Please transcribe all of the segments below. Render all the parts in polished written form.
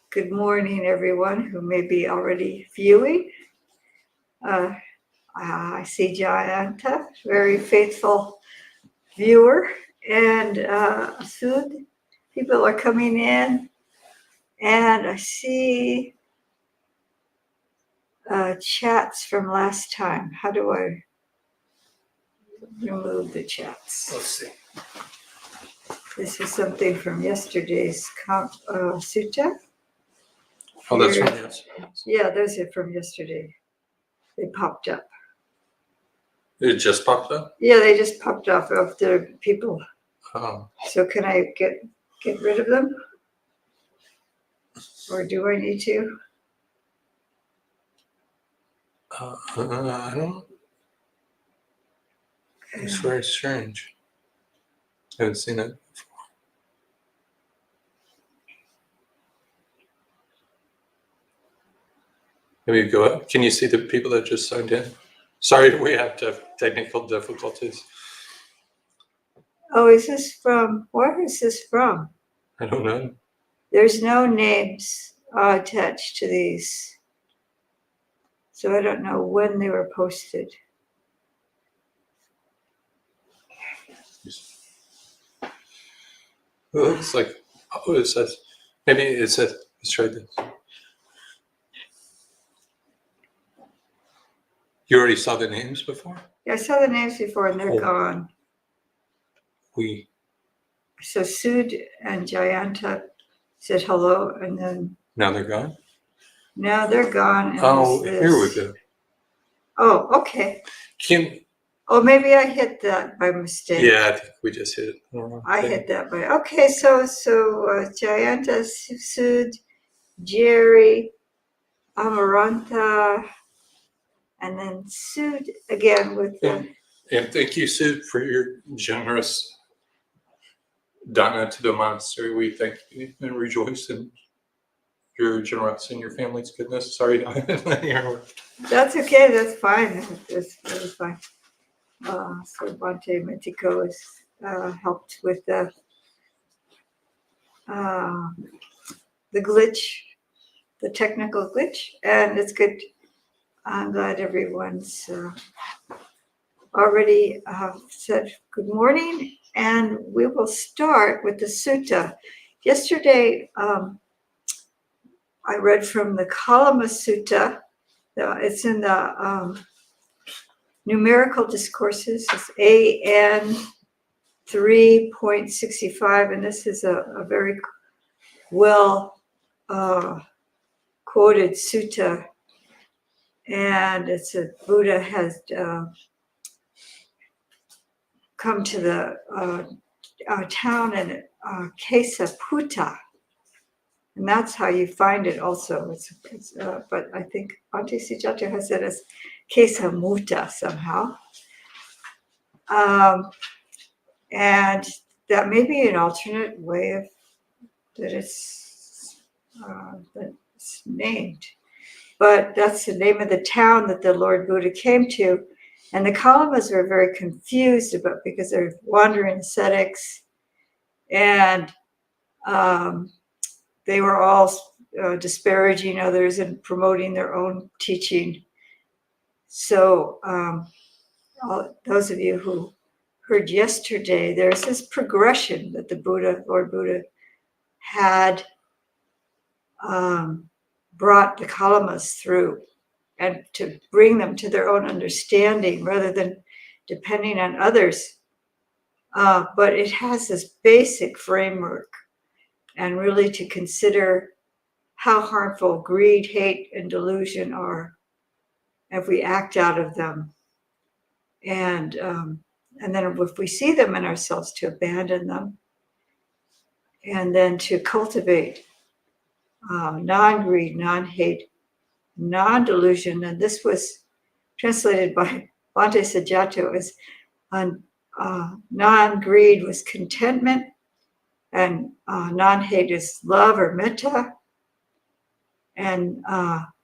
Good morning, everyone who may be already viewing. I see Jayanta, very faithful viewer, and soon people are coming in, and I see chats from last time. How do I remove the chats? Let's see. This is something from yesterday's sutta. Oh, that's from yesterday. Yeah, those are from yesterday. They popped up. It just popped up? Yeah, they just popped up of the people. Oh. So can I get rid of them? Or do I need to? I don't. It's very strange. I haven't seen it before. Maybe go up. Can you see the people that just signed in? Sorry, we have technical difficulties. Oh, is this from? Where is this from? I don't know. There's no names attached to these. So I don't know when they were posted. It looks like, oh, it says, maybe it says, let's try this. You already saw the names before? Yeah, I saw the names before and they're gone. So Sud and Jayanta said hello and then. Now they're gone? Now they're gone. And oh, here we go. Oh, okay. Oh, maybe I hit that by mistake. Yeah, I think we just hit it. I hit that by. Okay, so Jayanta, Sud, Jerry, Amaranta, and then Sud again with the. And thank you, Sud, for your generous dana to the monastery. We thank you and rejoice in your generosity and your family's goodness. Sorry, That's okay. That's fine. That's fine. So Bante Mitico has helped with the glitch, the technical glitch, and it's good. I'm glad everyone's already said good morning, and we will start with the sutta. Yesterday, I read from the Kalama Sutta. It's in the numerical discourses. It's AN 3.65, and this is a very well quoted sutta. And it's a Buddha has come to the town in Kesaputta, and that's how you find it. Also, but I think Bhante Sujato has it as Kesamutta somehow, and that may be an alternate way of that it's named. But that's the name of the town that the Lord Buddha came to. And the Kalamas were very confused because they're wandering ascetics. And they were all disparaging others and promoting their own teaching. So those of you who heard yesterday, there's this progression that the Lord Buddha had brought the Kalamas through, and to bring them to their own understanding rather than depending on others. But it has this basic framework, and really to consider how harmful greed, hate, and delusion are if we act out of them. And then if we see them in ourselves, to abandon them, and then to cultivate non-greed, non-hate, non-delusion. And this was translated by Bhante Sujato as non-greed was contentment, and non-hate is love or metta, and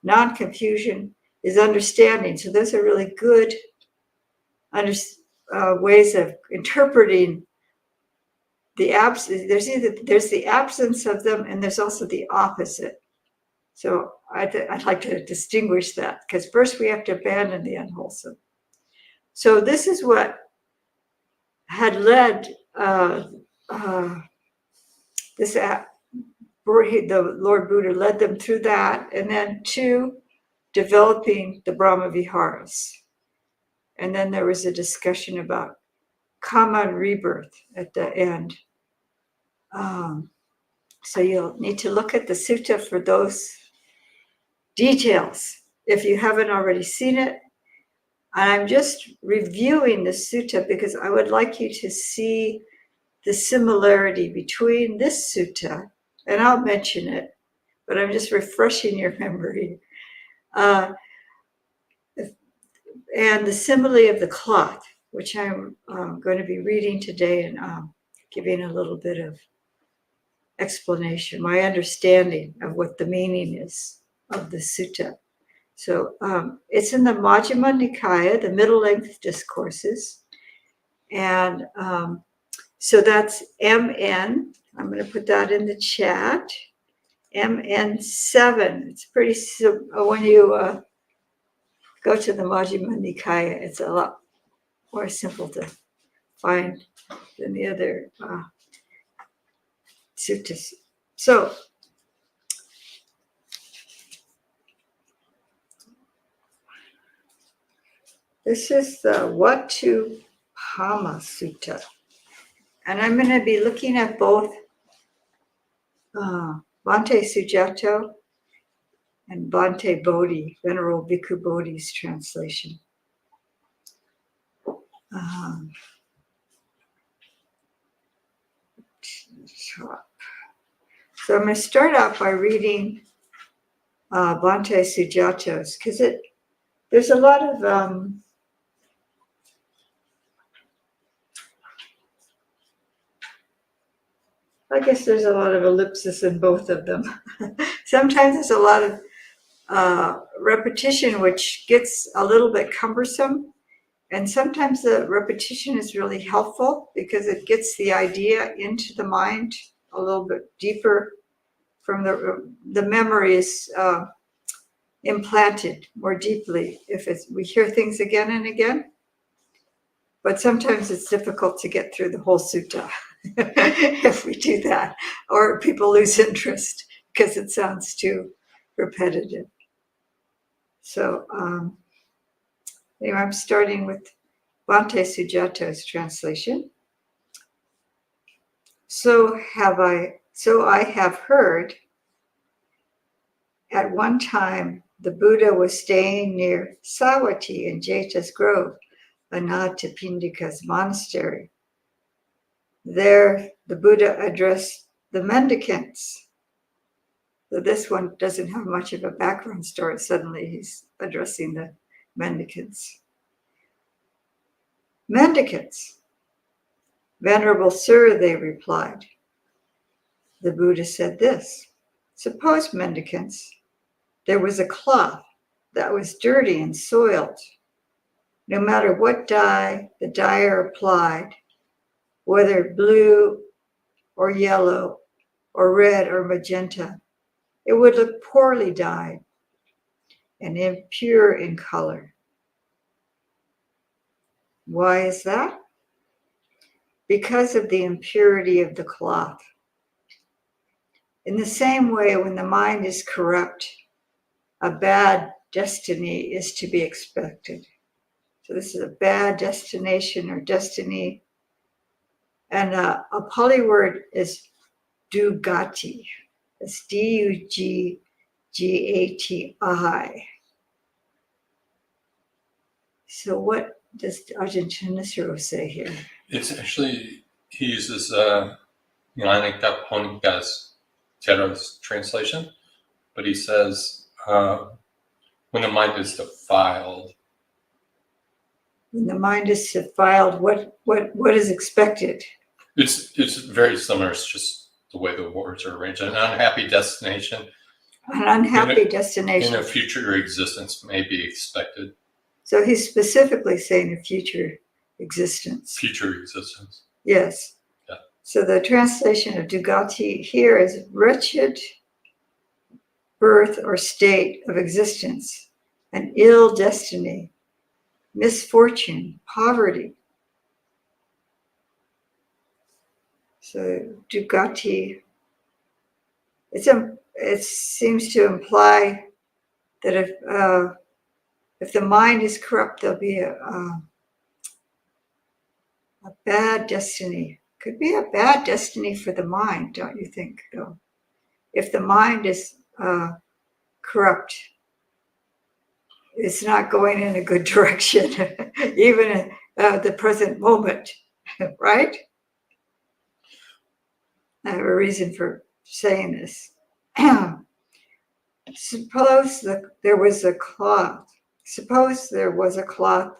non-confusion is understanding. So those are really good ways of interpreting there's the absence of them, and there's also the opposite. So I'd like to distinguish that, because first we have to abandon the unwholesome. So this is what had led the Lord Buddha led them through that, and then to developing the Brahma Viharas. And then there was a discussion about karma and rebirth at the end. So you'll need to look at the sutta for those details if you haven't already seen it. And I'm just reviewing the sutta because I would like you to see the similarity between this sutta, and I'll mention it, but I'm just refreshing your memory. And the simile of the cloth, which I'm going to be reading today and giving a little bit of explanation, my understanding of what the meaning is of the sutta. So it's in the Majjhima Nikaya, the middle length discourses. And so that's MN. I'm going to put that in the chat. MN7. It's pretty simple. When you go to the Majjhima Nikaya, it's a lot more simple to find than the other suttas. So this is the Watu Pama Sutta. And I'm going to be looking at both Bhante Sujato and Bhante Bodhi, Venerable Bhikkhu Bodhi's translation. So I'm going to start out by reading Bhante Sujato's, because there's a lot of I guess there's a lot of ellipsis in both of them. Sometimes there's a lot of repetition, which gets a little bit cumbersome. And sometimes the repetition is really helpful because it gets the idea into the mind a little bit deeper from the memory is implanted more deeply if we hear things again and again. But sometimes it's difficult to get through the whole sutta if we do that, or people lose interest because it sounds too repetitive. So anyway, I'm starting with Bhante Sujato's translation. So I have heard, at one time the Buddha was staying near Savatthi in Jeta's Grove, Anathapindika's monastery. There, the Buddha addressed the mendicants. So this one doesn't have much of a background story. Suddenly he's addressing the mendicants. Mendicants, Venerable Sir, they replied. The Buddha said this: suppose, mendicants, there was a cloth that was dirty and soiled. No matter what dye the dyer applied, whether blue or yellow or red or magenta, it would look poorly dyed and impure in color. Why is that? Because of the impurity of the cloth. In the same way, when the mind is corrupt, a bad destiny is to be expected. So this is a bad destination or destiny. And a Pali word is dugati. It's D-U-G-G-A-T-I. So what does Ajahn Chandasuro say here? It's actually, he uses Yannika Ponika's Tero's translation, but he says, when the mind is defiled. When the mind is defiled, what is expected? It's very similar. It's just the way the words are arranged. An unhappy destination. An unhappy destination. In a future existence may be expected. So he's specifically saying a future existence. Future existence. Yes. Yeah. So the translation of Dugati here is wretched birth or state of existence, an ill destiny, misfortune, poverty. So Dugati, it seems to imply that if the mind is corrupt, there'll be a bad destiny. Could be a bad destiny for the mind, don't you think, though? If the mind is corrupt, it's not going in a good direction, even at the present moment, right? I have a reason for saying this. Suppose there was a cloth. Suppose there was a cloth.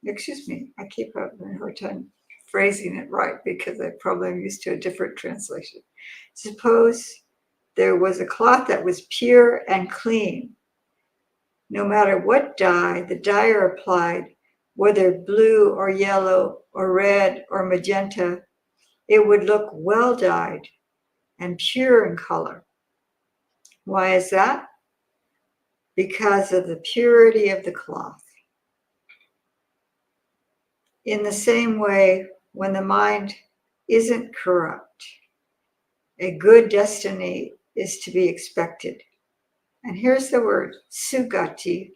Excuse me, I keep having a hard time phrasing it right because I probably am used to a different translation. Suppose there was a cloth that was pure and clean. No matter what dye the dyer applied, whether blue or yellow or red or magenta, it would look well dyed and pure in color. Why is that? Because of the purity of the cloth. In the same way, when the mind isn't corrupt, a good destiny is to be expected. And here's the word, sugati,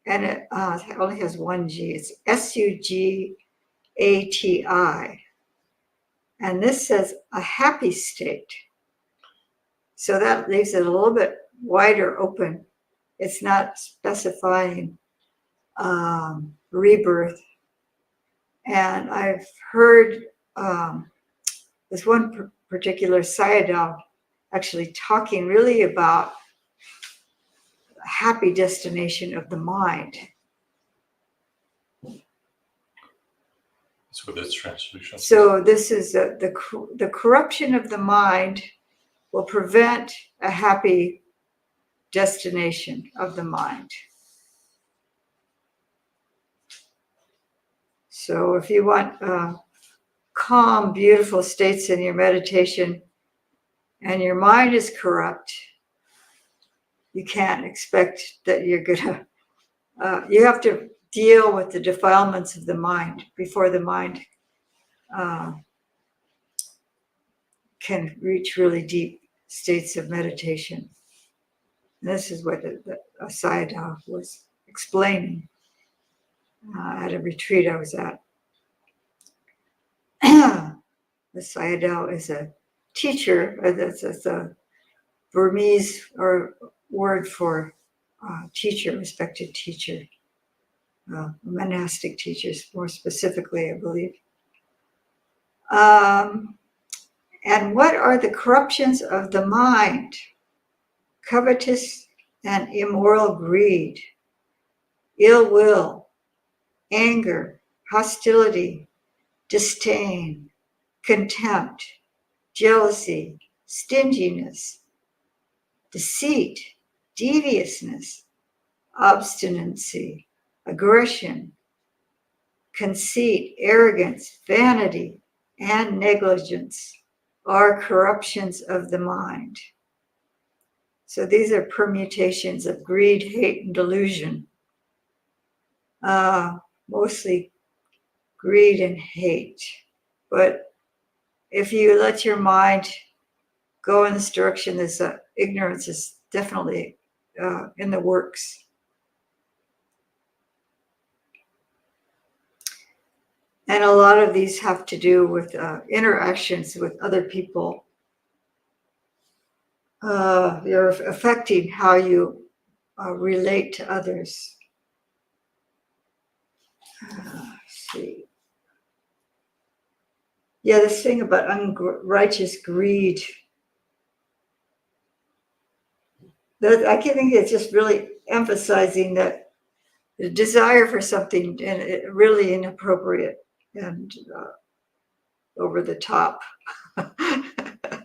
and it only has one G. It's Sugati. And this says a happy state. So that leaves it a little bit wider open. It's not specifying rebirth. And I've heard this one particular Sayadaw actually talking really about a happy destination of the mind. That's what this translation says. So this is the corruption of the mind will prevent a happy destination of the mind. So if you want calm, beautiful states in your meditation and your mind is corrupt, you can't expect that you're gonna, you have to deal with the defilements of the mind before the mind can reach really deep states of meditation. And this is what the Sayadaw was explaining at a retreat I was at. The Sayadaw is a teacher. That's a Burmese or word for teacher, respected teacher, monastic teachers, more specifically, I believe. And what are the corruptions of the mind? Covetous and immoral greed, ill will, anger, hostility, disdain, contempt, jealousy, stinginess, deceit, deviousness, obstinacy, aggression, conceit, arrogance, vanity, and negligence are corruptions of the mind. So these are permutations of greed, hate, and delusion. Mostly greed and hate. But if you let your mind go in this direction, this ignorance is definitely in the works. And a lot of these have to do with interactions with other people. They're affecting how you relate to others. Let's see. Yeah, this thing about unrighteous greed. I think it's just really emphasizing that the desire for something and really inappropriate and over the top. I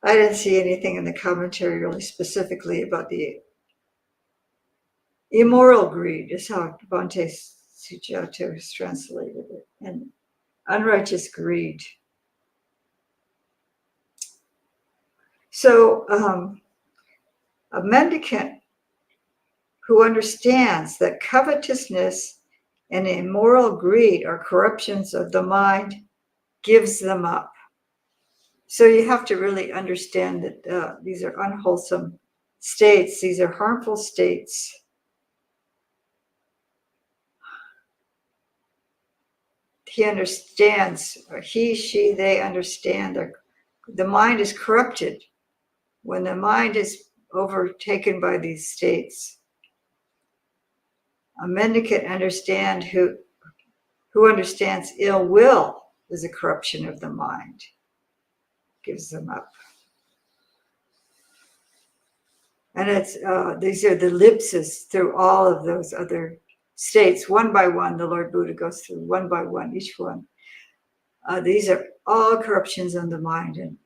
didn't see anything in the commentary really specifically about the immoral greed, is how Bhante Sujato has translated it, and unrighteous greed. So a mendicant who understands that covetousness and immoral greed are corruptions of the mind gives them up. So you have to really understand that these are unwholesome states. These are harmful states. He understands, or he, she, they understand that the mind is corrupted. When the mind is overtaken by these states, a mendicant who understands ill will is a corruption of the mind, gives them up. And it's these are the ellipses through all of those other states. One by one, the Lord Buddha goes through one by one, each one. These are all corruptions of the mind. And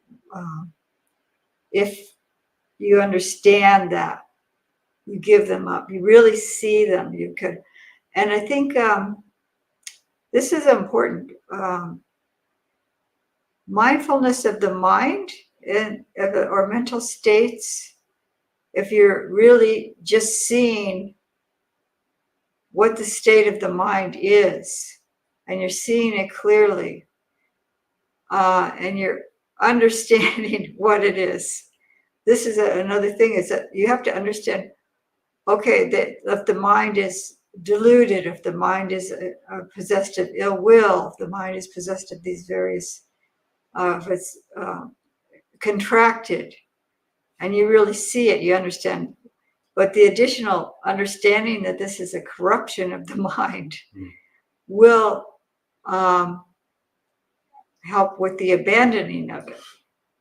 if you understand that, you give them up. You really see them. You could, and I think this is important. Mindfulness of the mind and or mental states. If you're really just seeing what the state of the mind is, and you're seeing it clearly, and you're understanding what it is. This is another thing, is that you have to understand, okay, that if the mind is deluded, if the mind is possessed of ill will, if the mind is possessed of these various, if it's contracted, and you really see it, you understand. But the additional understanding that this is a corruption of the mind will help with the abandoning of it,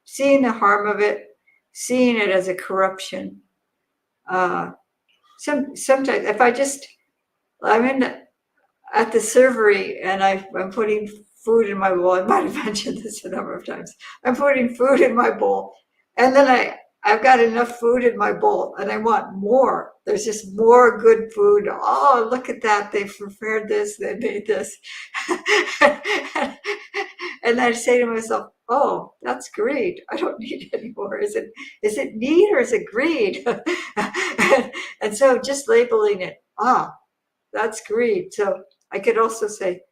seeing the harm of it, seeing it as a corruption. Sometimes if I'm at the servery and I'm putting food in my bowl. I might have mentioned this a number of times. I'm putting food in my bowl, and then I've got enough food in my bowl and I want more. There's just more good food. Oh, look at that. They've prepared this, they made this. And I say to myself, oh, that's greed. I don't need any more. Is it need or is it greed? And so just labeling it, that's greed. So I could also say,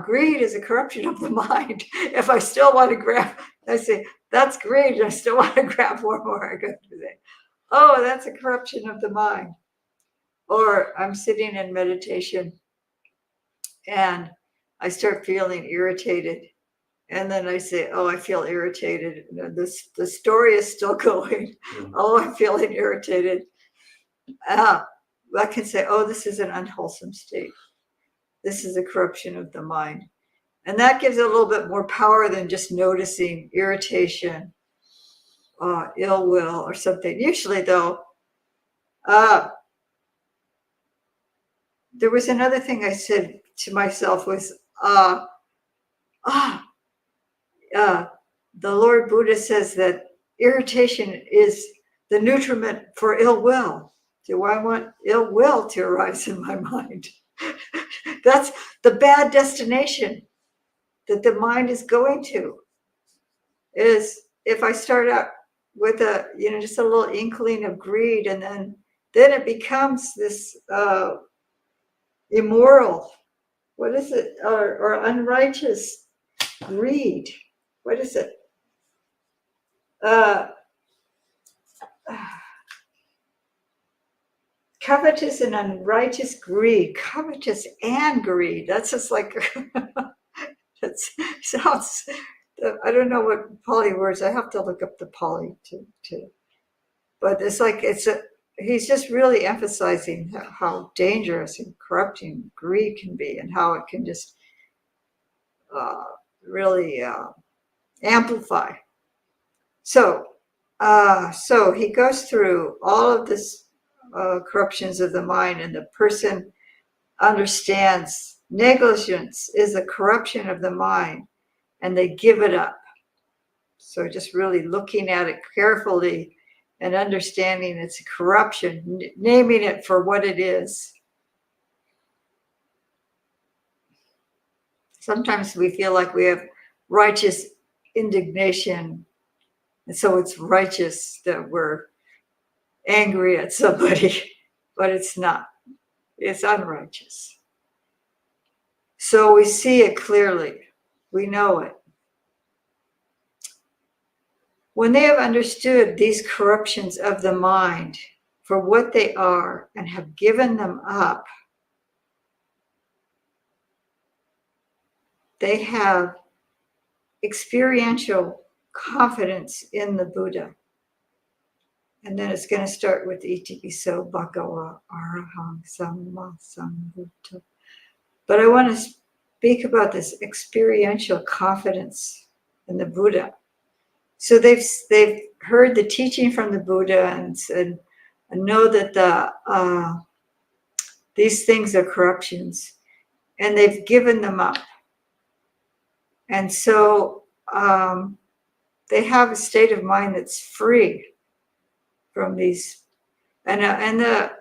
greed is a corruption of the mind. If I still want to grab, I say, that's greed. I still want to grab more. I go to say, oh, that's a corruption of the mind. Or I'm sitting in meditation and I start feeling irritated. And then I say, oh, I feel irritated. The story is still going. Oh, I'm feeling irritated. I can say, oh, this is an unwholesome state. This is a corruption of the mind. And that gives it a little bit more power than just noticing irritation, ill will, or something. Usually, though, there was another thing I said to myself was, the Lord Buddha says that irritation is the nutriment for ill will. Do I want ill will to arise in my mind? That's the bad destination that the mind is going to. Is if I start out with just a little inkling of greed, and then it becomes this immoral, what is it, or unrighteous greed. What is it? Covetous and unrighteous greed. Covetous and greed. That's just like, that sounds, I don't know what Pali words, I have to look up the Pali to but it's like, he's just really emphasizing how dangerous and corrupting greed can be, and how it can just really amplify. So he goes through all of this corruptions of the mind, and the person understands negligence is a corruption of the mind, and they give it up. So just really looking at it carefully and understanding it's a corruption, naming it for what it is. Sometimes we feel like we have righteous indignation, and so it's righteous that we're angry at somebody, but it's not. It's unrighteous. So we see it clearly. We know it. When they have understood these corruptions of the mind for what they are and have given them up, they have experiential confidence in the Buddha. And then it's going to start with Itipiso Bhagava Arahang Samma Sambuddha. But I want to speak about this experiential confidence in the Buddha. So they've heard the teaching from the Buddha and know that these things are corruptions, and they've given them up. And so they have a state of mind that's free from these. And the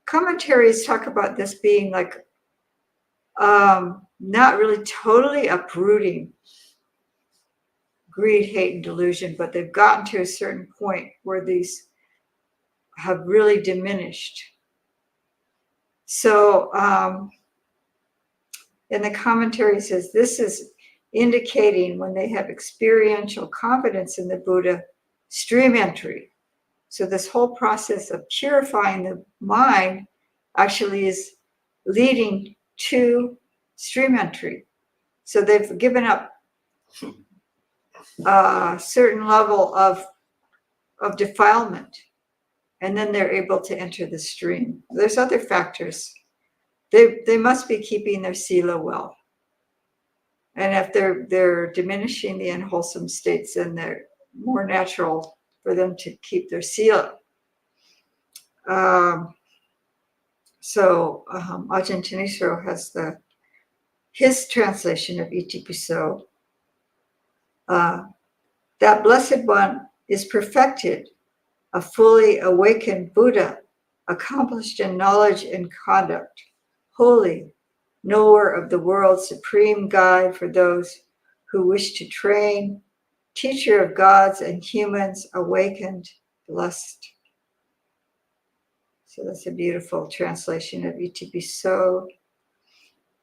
commentaries talk about this being like not really totally uprooting greed, hate, and delusion, but they've gotten to a certain point where these have really diminished. So in the commentary it says this is indicating when they have experiential confidence in the Buddha, stream entry. So this whole process of purifying the mind actually is leading to stream entry. So they've given up a certain level of defilement, and then they're able to enter the stream. There's other factors. They must be keeping their sila well. And if they're diminishing the unwholesome states, then they're more natural for them to keep their sila. So Ajahn Thanissaro has his translation of Itipiso. That blessed one is perfected, a fully awakened Buddha, accomplished in knowledge and conduct, holy, knower of the world, supreme guide for those who wish to train, teacher of gods and humans, awakened, blessed. So that's a beautiful translation of Itipiso.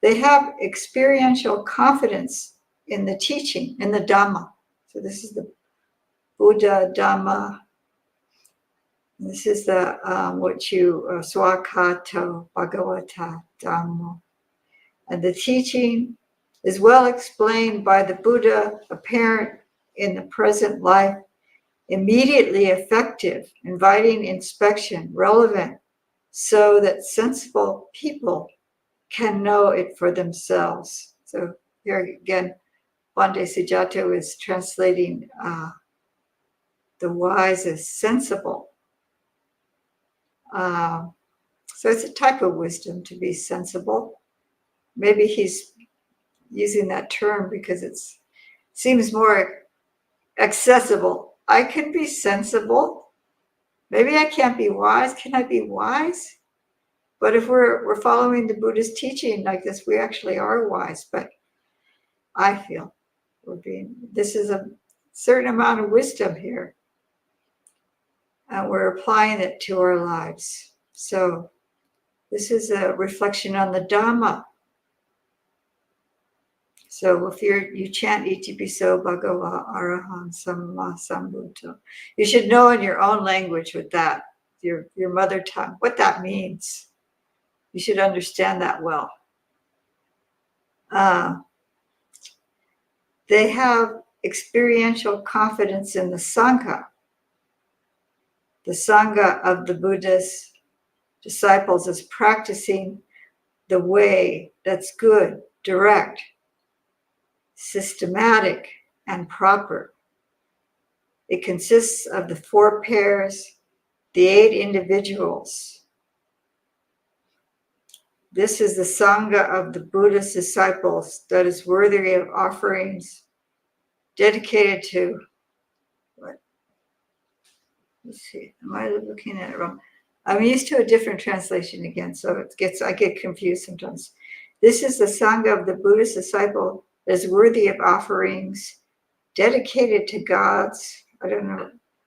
They have experiential confidence in the teaching, in the Dhamma. So this is the Buddha Dhamma. This is the Swakato Bhagavata Dhamma. And the teaching is well explained by the Buddha, apparent in the present life, immediately effective, inviting inspection, relevant, so that sensible people can know it for themselves. So here again, Bhante Sujato is translating the wise as sensible. So it's a type of wisdom to be sensible. Maybe he's using that term because it seems more accessible. I can be sensible. Maybe I can't be wise. Can I be wise? But if we're following the Buddhist teaching like this, we actually are wise. But I feel this is a certain amount of wisdom here. And we're applying it to our lives. So this is a reflection on the Dhamma. So if you chant Itipiso Bhagava Arahang Samma Sambuddha, you should know in your own language with that, your mother tongue, what that means. You should understand that well. They have experiential confidence in the Sangha of the Buddha's disciples is practicing the way that's good, direct, systematic, and proper. It consists of the 4 pairs, the 8 individuals. This is the Sangha of the Buddha's disciples that is worthy of offerings dedicated to, what? Let's see, am I looking at it wrong? I'm used to a different translation again, so I get confused sometimes. This is the Sangha of the Buddhist disciple that is worthy of offerings, dedicated to gods,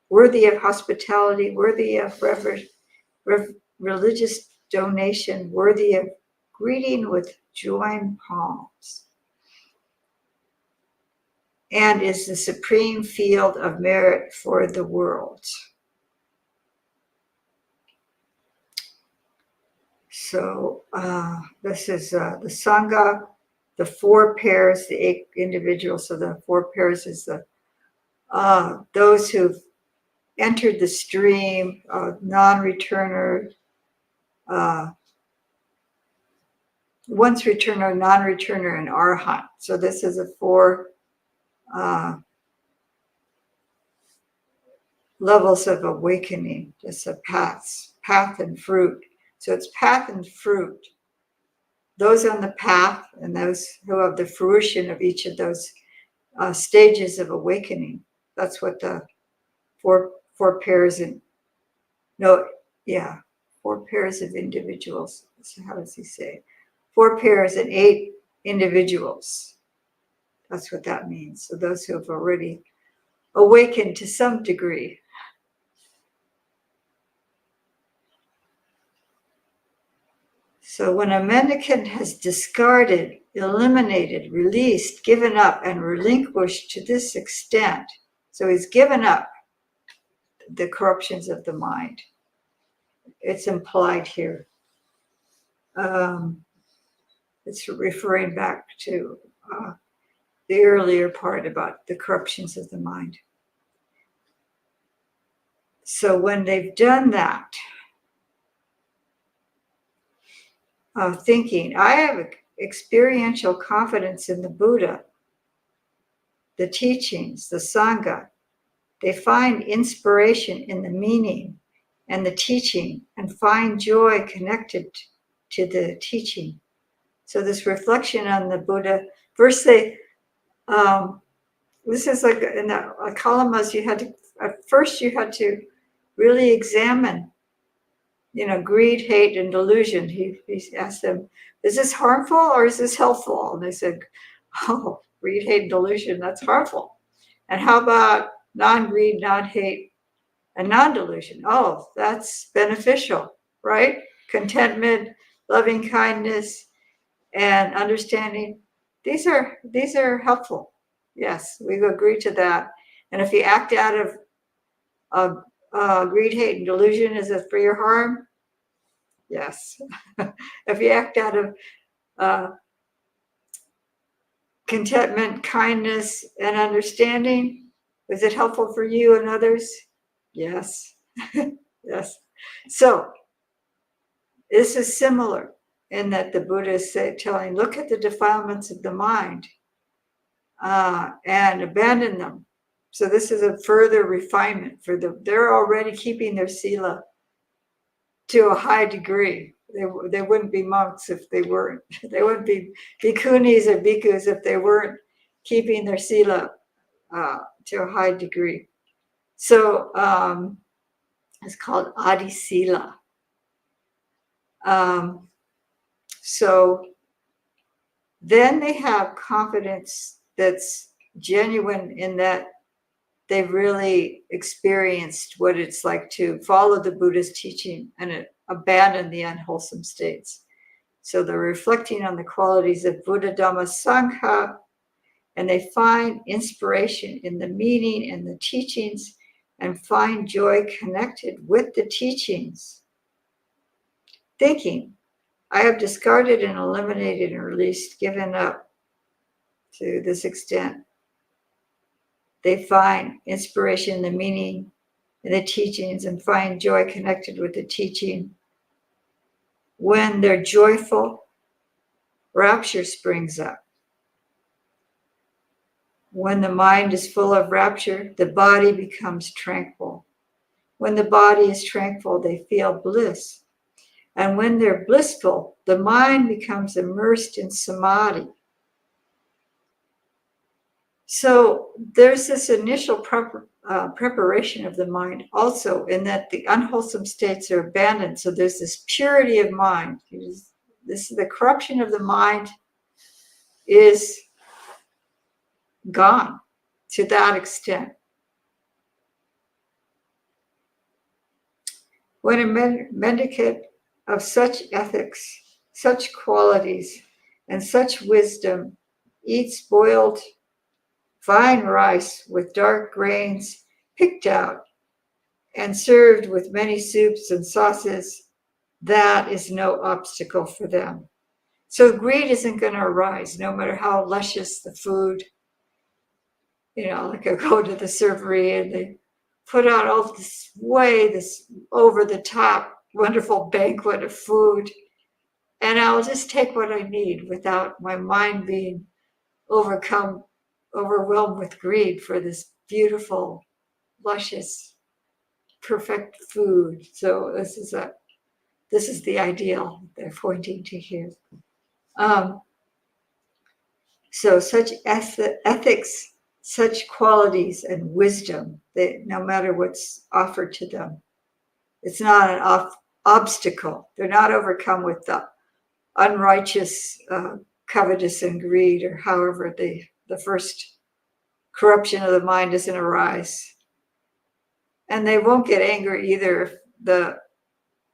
worthy of hospitality, worthy of religious donation, worthy of greeting with joined palms, and is the supreme field of merit for the world. So this is the Sangha, the 4 pairs, the 8 individuals. So the 4 pairs is the those who've entered the stream, non-returner, once returner, non-returner, and arhat. So this is a 4 levels of awakening, just a path and fruit. So it's path and fruit. Those on the path and those who have the fruition of each of those stages of awakening. That's what the 4 pairs and 4 pairs of individuals. So how does he say? 4 pairs and 8 individuals. That's what that means. So those who have already awakened to some degree. So when a mendicant has discarded, eliminated, released, given up, and relinquished to this extent, so he's given up the corruptions of the mind. It's implied here. It's referring back to the earlier part about the corruptions of the mind. So when they've done that, thinking, I have experiential confidence in the Buddha, the teachings, the Sangha. They find inspiration in the meaning and the teaching and find joy connected to the teaching. So this reflection on the Buddha, first they, this is like in the kalamas, at first you had to really examine, greed, hate, and delusion. He asked them, is this harmful or is this helpful? And they said, oh, greed, hate, and delusion, that's harmful. And how about non-greed, non-hate, and non-delusion? Oh, that's beneficial, right? Contentment, loving kindness, and understanding. These are helpful. Yes, we agree to that. And if you act out of greed, hate, and delusion, is it for your harm? Yes. If you act out of contentment, kindness, and understanding, is it helpful for you and others? Yes. Yes. So this is similar in that the Buddha is telling, look at the defilements of the mind and abandon them. So this is a further refinement they're already keeping their sila to a high degree. They wouldn't be monks if they weren't. They wouldn't be bhikkhunis or bhikkhus if they weren't keeping their sila to a high degree. So it's called Adi Sila. So then they have confidence that's genuine in that they've really experienced what it's like to follow the Buddha's teaching and abandon the unwholesome states. So they're reflecting on the qualities of Buddha, Dhamma, Sangha, and they find inspiration in the meaning and the teachings and find joy connected with the teachings. Thinking, I have discarded and eliminated and released, given up to this extent. They find inspiration in the meaning and the teachings and find joy connected with the teaching. When they're joyful, rapture springs up. When the mind is full of rapture, the body becomes tranquil. When the body is tranquil, they feel bliss. And when they're blissful, the mind becomes immersed in samadhi. So there's this initial preparation of the mind also in that the unwholesome states are abandoned. So there's this purity of mind. the corruption of the mind is gone to that extent. When a mendicant of such ethics, such qualities, and such wisdom eats boiled fine rice with dark grains picked out and served with many soups and sauces, that is no obstacle for them. So greed isn't going to arise, no matter how luscious the food. Like I go to the servery and they put out all this over the top wonderful banquet of food, and I'll just take what I need without my mind being overwhelmed with greed for this beautiful, luscious, perfect food. So this is the ideal they're pointing to here. So such ethics, such qualities and wisdom, that no matter what's offered to them, it's not an obstacle. They're not overcome with the unrighteous covetous and greed, or however the first corruption of the mind doesn't arise. And they won't get angry either if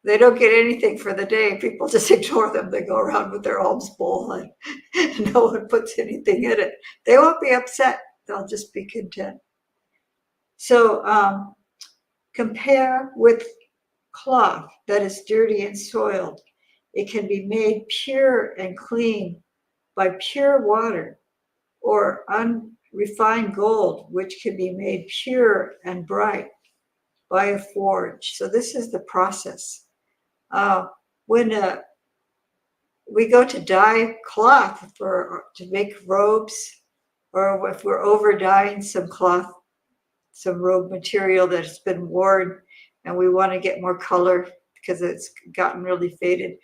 they don't get anything for the day. People just ignore them. They go around with their alms bowl and no one puts anything in it. They won't be upset. They'll just be content. So compare with cloth that is dirty and soiled. It can be made pure and clean by pure water, or unrefined gold, which can be made pure and bright by a forge. So this is the process. When we go to dye cloth to make robes, or if we're over dyeing some cloth, some robe material that's been worn, and we want to get more color because it's gotten really faded,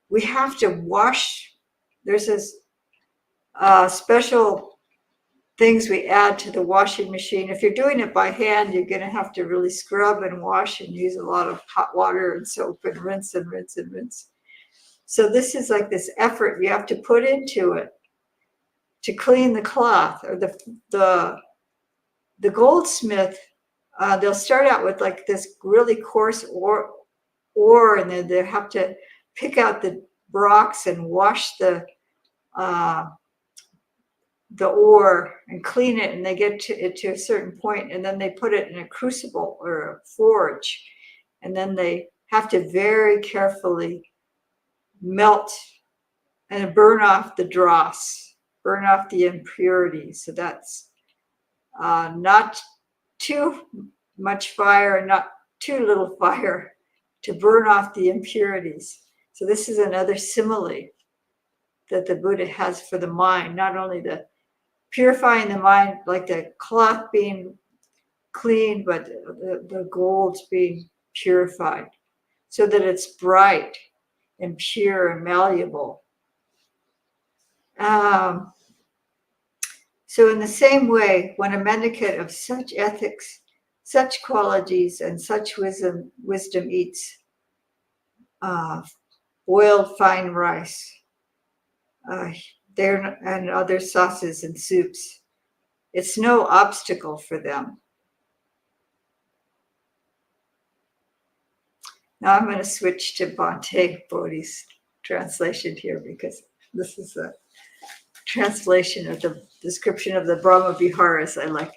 we have to wash. There's this special things we add to the washing machine. If you're doing it by hand, you're going to have to really scrub and wash and use a lot of hot water and soap and rinse and rinse and rinse. So this is like this effort you have to put into it to clean the cloth. Or the goldsmith, they'll start out with like this really coarse ore, and then they have to pick out the rocks and wash the ore and clean it, and they get it to a certain point, and then they put it in a crucible or a forge, and then they have to very carefully melt and burn off the dross, burn off the impurities. So that's not too much fire, not too little fire, to burn off the impurities. So this is another simile that the Buddha has for the mind, not only the purifying the mind, like the cloth being clean, but the gold's being purified so that it's bright and pure and malleable. So in the same way, when a mendicant of such ethics, such qualities, and such wisdom eats boiled fine rice, and other sauces and soups, it's no obstacle for them. Now I'm going to switch to Bhante Bodhi's translation here, because this is a translation of the description of the Brahma Viharas. I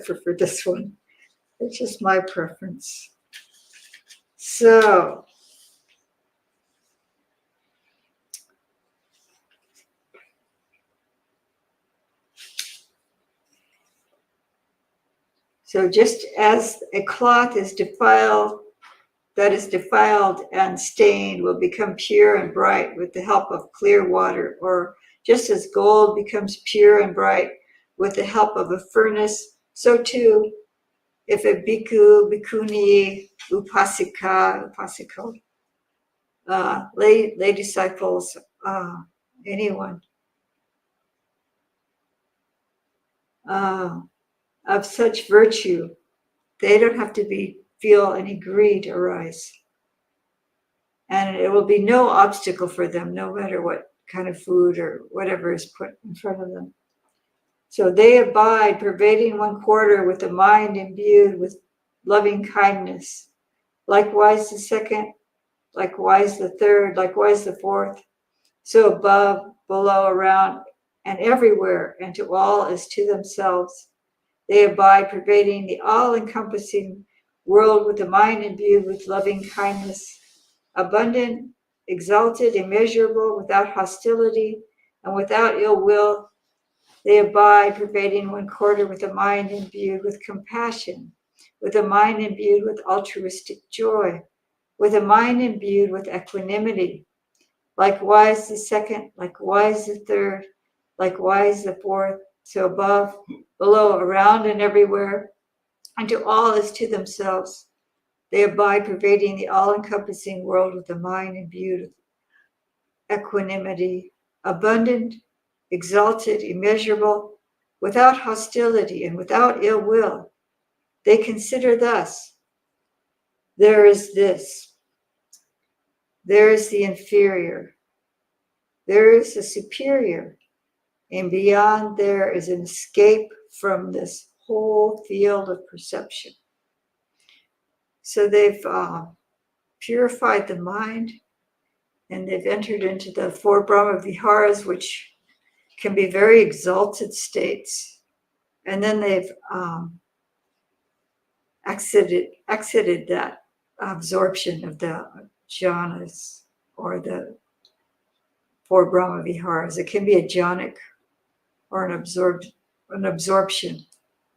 prefer this one. It's just my preference. So just as a cloth is defiled, that is defiled and stained, will become pure and bright with the help of clear water, or just as gold becomes pure and bright with the help of a furnace, so too, if a bhikkhu, bhikkhuni, upasiko, lay disciples, anyone of such virtue, they don't have to feel any greed arise. and it will be no obstacle for them, no matter what kind of food or whatever is put in front of them. So they abide, pervading one quarter with a mind imbued with loving kindness. Likewise the second, likewise the third, likewise the fourth. So above, below, around, and everywhere, and to all as to themselves. They abide, pervading the all-encompassing world with a mind imbued with loving kindness, abundant, exalted, immeasurable, without hostility, and without ill will. They abide, pervading one quarter with a mind imbued with compassion, with a mind imbued with altruistic joy, with a mind imbued with equanimity. Likewise the second, likewise the third, likewise the fourth. So above, below, around, and everywhere, and to all as to themselves. They abide, pervading the all-encompassing world with a mind imbued with equanimity, abundant, exalted, immeasurable, without hostility and without ill will. They consider thus: there is this, there is the inferior, there is the superior, and beyond there is an escape from this whole field of perception. So they've purified the mind, and they've entered into the four Brahma Viharas, which can be very exalted states. And then they've exited that absorption of the jhanas or the four Brahma Viharas. It can be a jhanic or an absorption.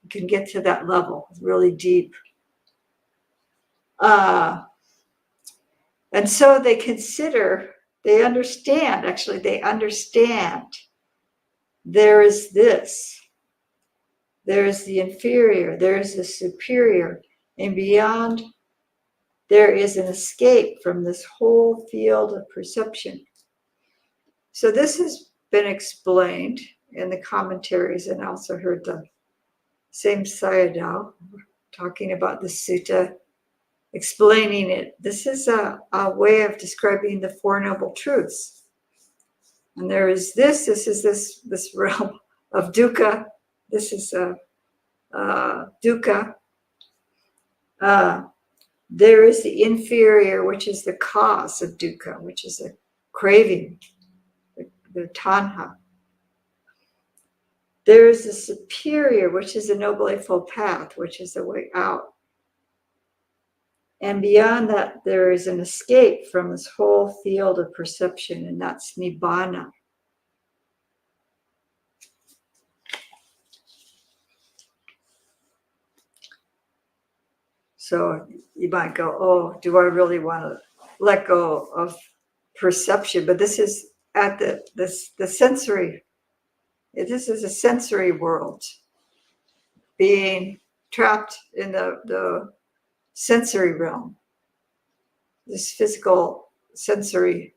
You can get to that level, really deep. And so they consider, they understand there is this, there is the inferior, there is the superior, and beyond there is an escape from this whole field of perception. So this has been explained in the commentaries, and I also heard the same Sayadaw talking about the sutta, explaining it. This is a way of describing the Four Noble Truths. And there is this is this realm of dukkha. This is dukkha. There is the inferior, which is the cause of dukkha, which is a craving, the tanha. There is the superior, which is the Noble Eightfold Path, which is the way out. And beyond that, there is an escape from this whole field of perception, and that's nibbana. So you might go, oh, do I really want to let go of perception? But this is at the sensory. This is a sensory world, being trapped in the sensory realm, this physical sensory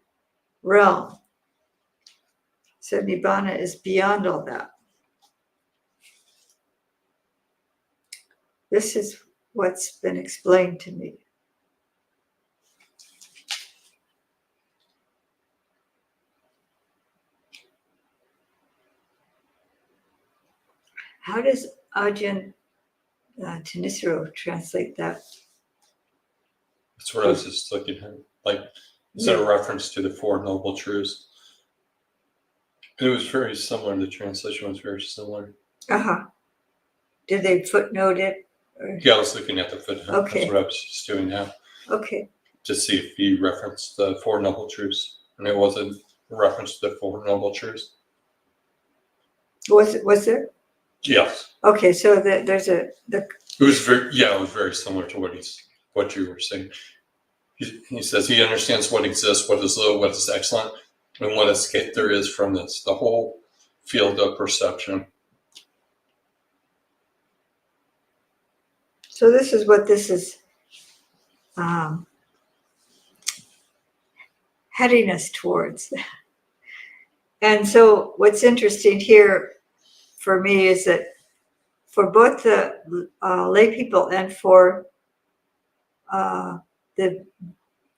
realm. So Nibbana is beyond all that. This is what's been explained to me. How does Ajahn Thanissaro translate that? That's what I was just looking at. Like, is that a reference to the Four Noble Truths? It was very similar. The translation was very similar. Uh-huh. Did they footnote it? Or? Yeah, I was looking at the footnote. Okay. That's what I was just doing now. Okay. To see if he referenced the Four Noble Truths. And it wasn't a reference to the Four Noble Truths. Was there? Yes. Okay, so there's It was very similar to what you were saying. He says he understands what exists, what is low, what is excellent, and what escape there is from this, the whole field of perception. So this is what this is heading us towards. And so what's interesting here for me is that for both the lay people and for the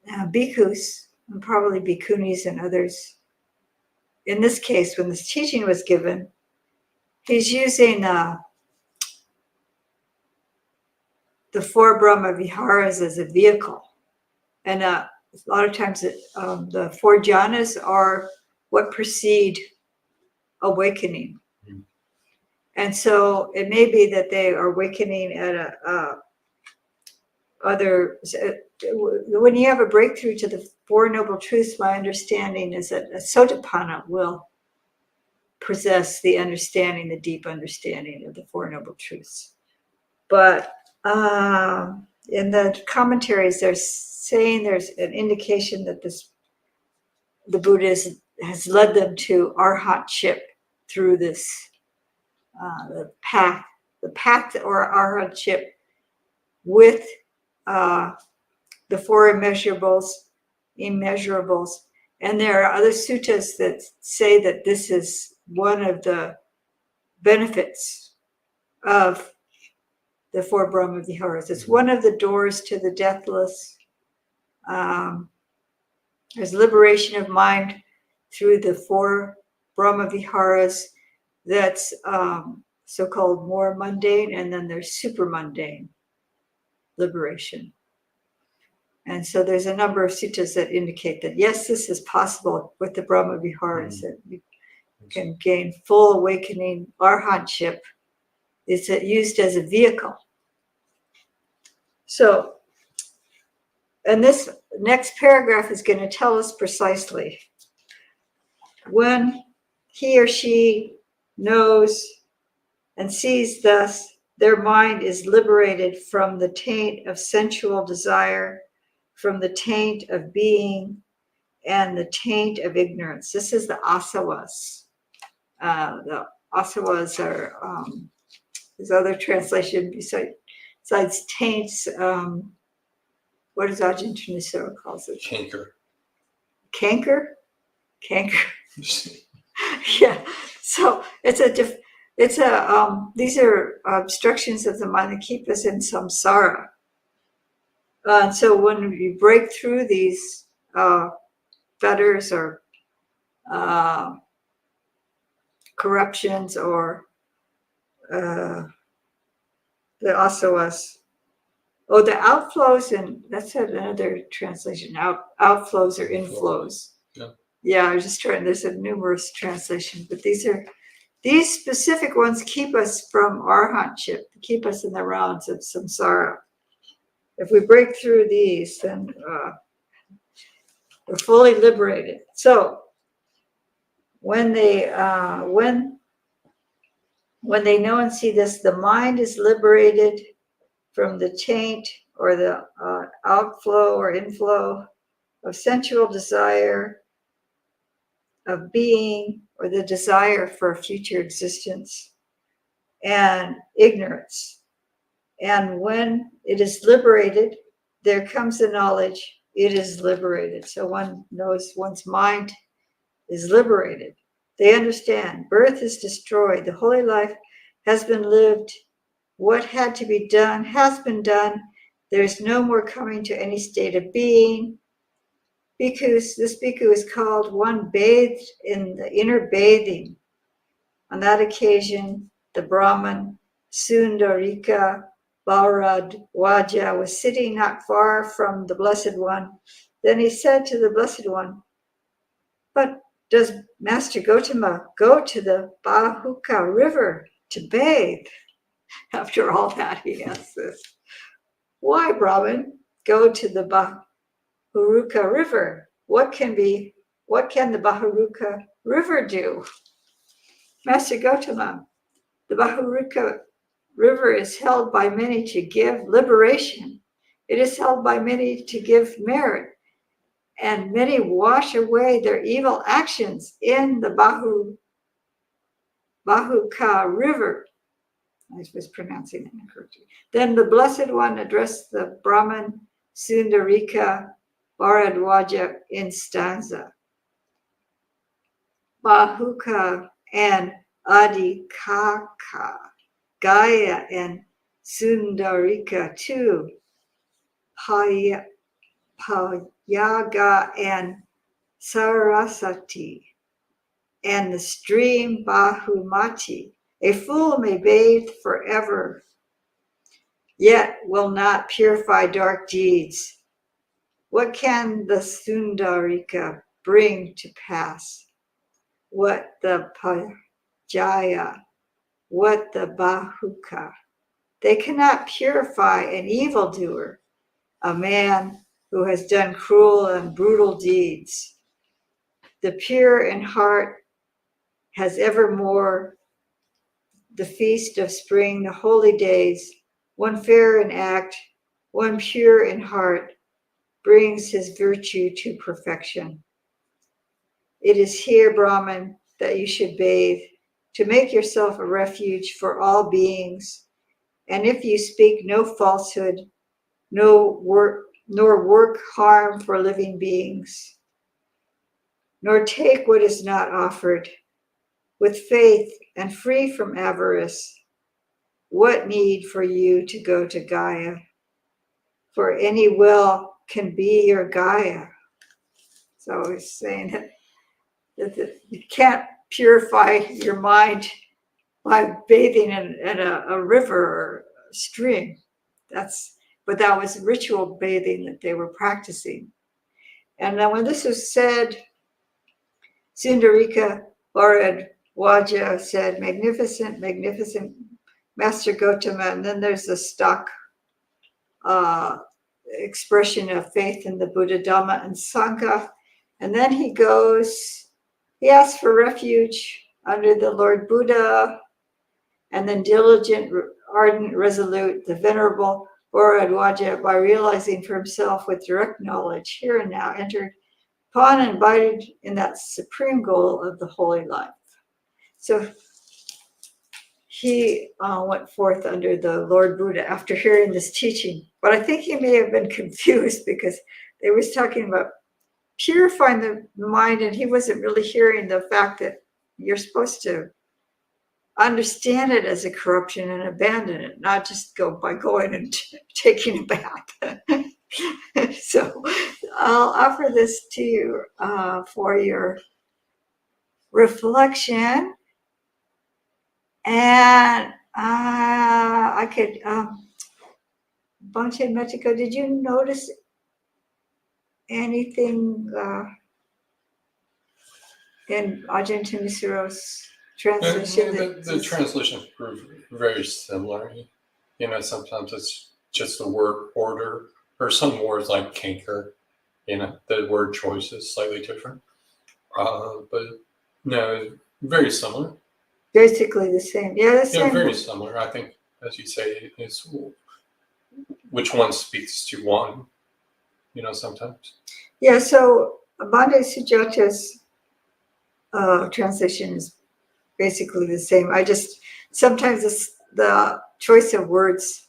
bhikkhus, and probably bhikkhunis and others. In this case, when this teaching was given, he's using the four Brahma Viharas as a vehicle. And a lot of times the four jhanas are what precede awakening. Mm. And so it may be that they are awakening at when you have a breakthrough to the Four Noble Truths, my understanding is that a Sotapanna will possess the understanding, the deep understanding of the Four Noble Truths. But in the commentaries, they're saying there's an indication that the Buddha has led them to arhatship through this the path or arhatship with the four immeasurables. And there are other suttas that say that this is one of the benefits of the four Brahma Viharas. It's one of the doors to the deathless. There's liberation of mind through the four Brahma Viharas that's so-called more mundane, and then there's super mundane liberation. And so there's a number of suttas that indicate that, yes, this is possible with the Brahma Viharas, that you can gain full awakening, arhatship. It's used as a vehicle. So, and this next paragraph is going to tell us precisely when he or she knows and sees thus, their mind is liberated from the taint of sensual desire, from the taint of being, and the taint of ignorance. This is the asavas. The asavas are, there's other translation besides taints. What does Ajahn Chunnisaro calls it? Canker. Canker? Yeah. So these are obstructions of the mind that keep us in samsara. So when you break through these fetters or corruptions or the asavas, the outflows, and that's another translation. Outflows or inflows. Yeah, I was just trying. There's a numerous translation, but these specific ones keep us from arhatship, keep us in the realms of samsara. If we break through these, then we're fully liberated. So when they know and see this, the mind is liberated from the taint or the outflow or inflow of sensual desire, of being, or the desire for a future existence, and ignorance. And when it is liberated, there comes the knowledge it is liberated. So one knows one's mind is liberated. They understand birth is destroyed. The holy life has been lived. What had to be done has been done. There's no more coming to any state of being. Bhikkhus, this bhikkhu is called one bathed in the inner bathing. On that occasion, the Brahmin Sundarika Bharadwaja was sitting not far from the Blessed One. Then he said to the Blessed One, "But does Master Gotama go to the Bahuka river to bathe?" After all that, he asks this. "Why, Brahmin, go to the Bahuruka river? What can the Bahuruka river do?" "Master Gotama, the Bahuruka river is held by many to give liberation. It is held by many to give merit, and many wash away their evil actions in the Bahuka river." I was pronouncing it incorrectly. Then the Blessed One addressed the Brahman Sundarika Bharadwaja in stanza. Bahuka and Adikaka, Gaya and Sundarika too, Payaga and Sarasati, and the stream Bahumati. A fool may bathe forever, yet will not purify dark deeds. What can the Sundarika bring to pass? What the Pajaya, what the Bahuka? They cannot purify an evildoer, a man who has done cruel and brutal deeds. The pure in heart has evermore the feast of spring, the holy days, one fair in act, one pure in heart, brings his virtue to perfection. It is here, Brahman, that you should bathe, to make yourself a refuge for all beings. And if you speak no falsehood, nor work harm for living beings, nor take what is not offered, with faith and free from avarice, what need for you to go to Gaia? For any will can be your Gaia. So he's saying that you can't purify your mind by bathing in a river or a stream. But that was ritual bathing that they were practicing. And then when this was said, Sundarika Bharadwaja said, magnificent, magnificent Master Gautama. And then there's the stock expression of faith in the Buddha, Dhamma, and Sangha. And then he asks for refuge under the Lord Buddha, and then diligent, ardent, resolute, the Venerable Bharadwaja, by realizing for himself with direct knowledge, here and now, entered upon and abided in that supreme goal of the holy life. So he went forth under the Lord Buddha after hearing this teaching. But I think he may have been confused because they was talking about purifying the mind, and he wasn't really hearing the fact that you're supposed to understand it as a corruption and abandon it, not just go by going and taking a bath. So I'll offer this to you for your reflection. And I could, Bhante Metiko, did you notice anything in Ajahn Thamisuro's translation? The translations prove very similar. Sometimes it's just the word order, or some words like canker, the word choice is slightly different. But no, very similar. Basically the same. Yeah, the same. Yeah, very similar. I think, as you say, it's which one speaks to one, sometimes. Yeah, so Bhante Sujata's translation is basically the same. I just, sometimes it's the choice of words,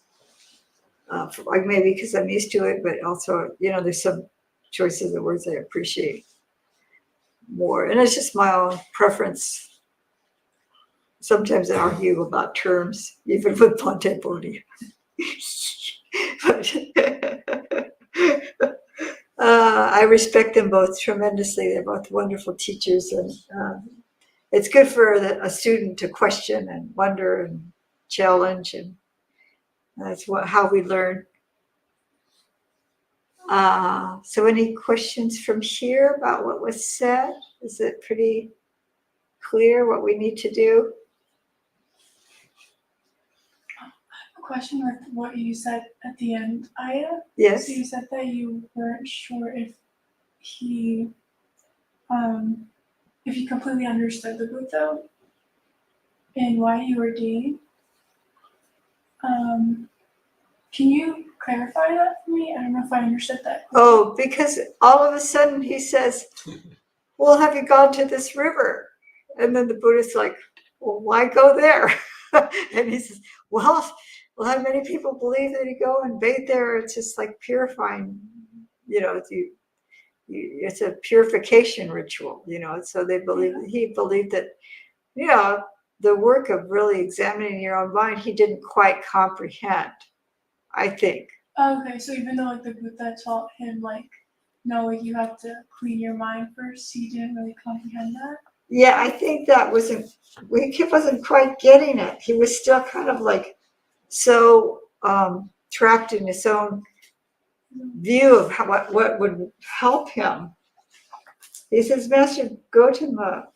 maybe because I'm used to it, but also, there's some choices of words I appreciate more. And it's just my own preference. Sometimes I argue about terms, even with Bhante Bodhi. But I respect them both tremendously. They're both wonderful teachers, and it's good for a student to question and wonder and challenge, and that's how we learn. So any questions from here about what was said? Is it pretty clear what we need to do? Question with what you said at the end, Aya. Yes. So you said that you weren't sure if he completely understood the Buddha and why you were dating. Can you clarify that for me? I don't know if I understood that. Oh, because all of a sudden he says, well, have you gone to this river? And then the Buddha's like, well, why go there? And he says, well, how many people believe that you go and bathe there? It's just like purifying, it's a purification ritual, so they believe, he believed that, the work of really examining your own mind, he didn't quite comprehend, I think. Okay, so even though the Buddha taught him No, like you have to clean your mind first. So you didn't really comprehend that. Yeah, I think that wasn't, he wasn't quite getting it. He was still kind of like so trapped in his own view of how, what would help him. He says, Master Gautama,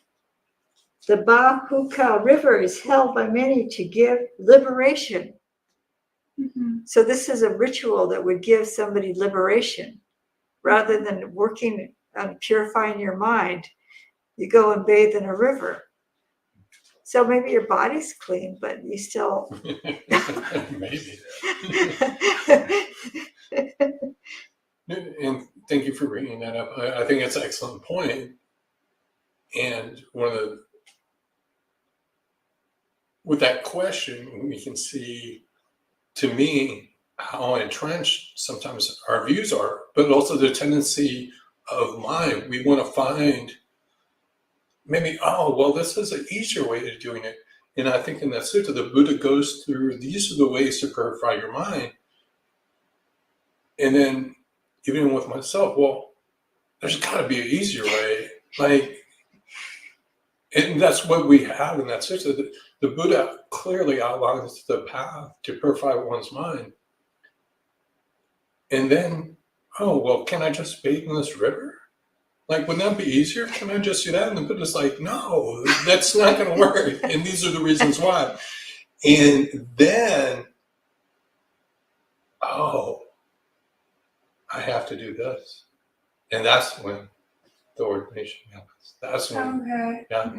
the Bahuka River is held by many to give liberation. Mm-hmm. So this is a ritual that would give somebody liberation. Rather than working on purifying your mind, you go and bathe in a river. So maybe your body's clean, but you still. Maybe. And thank you for bringing that up. I think it's an excellent point. And with that question, we can see, to me, how entrenched sometimes our views are, but also the tendency of mind. We want to find maybe, oh, well, this is an easier way of doing it. And I think in that sutta, the Buddha goes through, these are the ways to purify your mind. And then, even with myself, well, there's got to be an easier way. And that's what we have in that sutta. The Buddha clearly outlines the path to purify one's mind. And then, oh, well, can I just bathe in this river? Wouldn't that be easier? Can I just do that? And the Buddha's like, no, that's not going to work. And these are the reasons why. And then, oh, I have to do this. And that's when the ordination happens. That's when, Okay. yeah,